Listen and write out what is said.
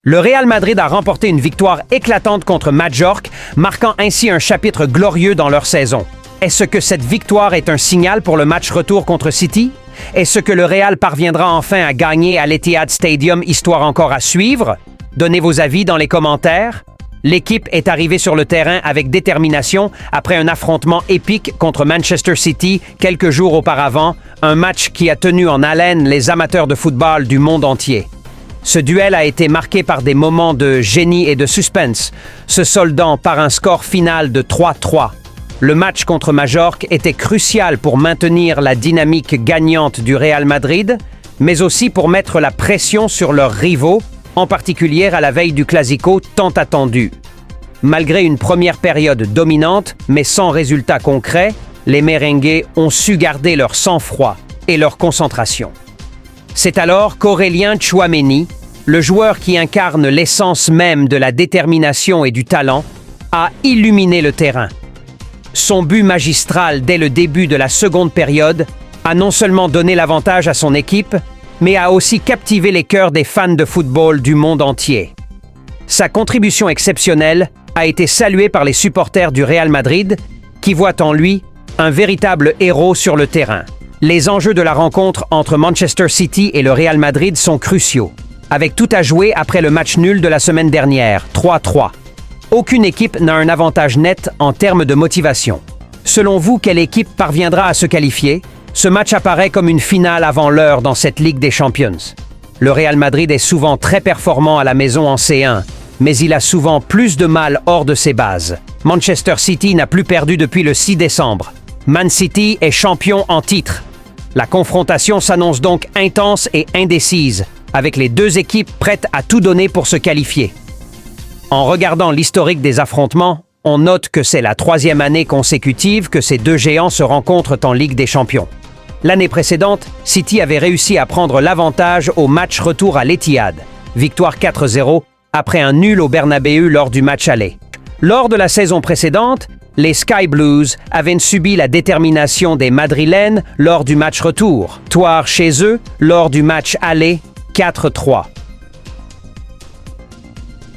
Le Real Madrid a remporté une victoire éclatante contre Majorque, marquant ainsi un chapitre glorieux dans leur saison. Est-ce que cette victoire est un signal pour le match retour contre City? Est-ce que le Real parviendra enfin à gagner à l'Etihad Stadium, histoire encore à suivre? Donnez vos avis dans les commentaires. L'équipe est arrivée sur le terrain avec détermination après un affrontement épique contre Manchester City quelques jours auparavant, un match qui a tenu en haleine les amateurs de football du monde entier. Ce duel a été marqué par des moments de génie et de suspense, se soldant par un score final de 3-3. Le match contre Majorque était crucial pour maintenir la dynamique gagnante du Real Madrid, mais aussi pour mettre la pression sur leurs rivaux, en particulier à la veille du Clasico tant attendu. Malgré une première période dominante, mais sans résultat concret, les merengues ont su garder leur sang-froid et leur concentration. C'est alors qu'Aurélien Tchouaméni, le joueur qui incarne l'essence même de la détermination et du talent, a illuminé le terrain. Son but magistral dès le début de la seconde période a non seulement donné l'avantage à son équipe, mais a aussi captivé les cœurs des fans de football du monde entier. Sa contribution exceptionnelle a été saluée par les supporters du Real Madrid, qui voient en lui un véritable héros sur le terrain. Les enjeux de la rencontre entre Manchester City et le Real Madrid sont cruciaux, avec tout à jouer après le match nul de la semaine dernière, 3-3. Aucune équipe n'a un avantage net en termes de motivation. Selon vous, quelle équipe parviendra à se qualifier? Ce match apparaît comme une finale avant l'heure dans cette Ligue des Champions. Le Real Madrid est souvent très performant à la maison en C1, mais il a souvent plus de mal hors de ses bases. Manchester City n'a plus perdu depuis le 6 décembre. Man City est champion en titre. La confrontation s'annonce donc intense et indécise, avec les deux équipes prêtes à tout donner pour se qualifier. En regardant l'historique des affrontements, on note que c'est la 3e année consécutive que ces deux géants se rencontrent en Ligue des Champions. L'année précédente, City avait réussi à prendre l'avantage au match retour à l'Etihad, victoire 4-0, après un nul au Bernabéu lors du match aller. Lors de la saison précédente, les Sky Blues avaient subi la détermination des Madrilènes lors du match retour, victoire chez eux lors du match aller 4-3.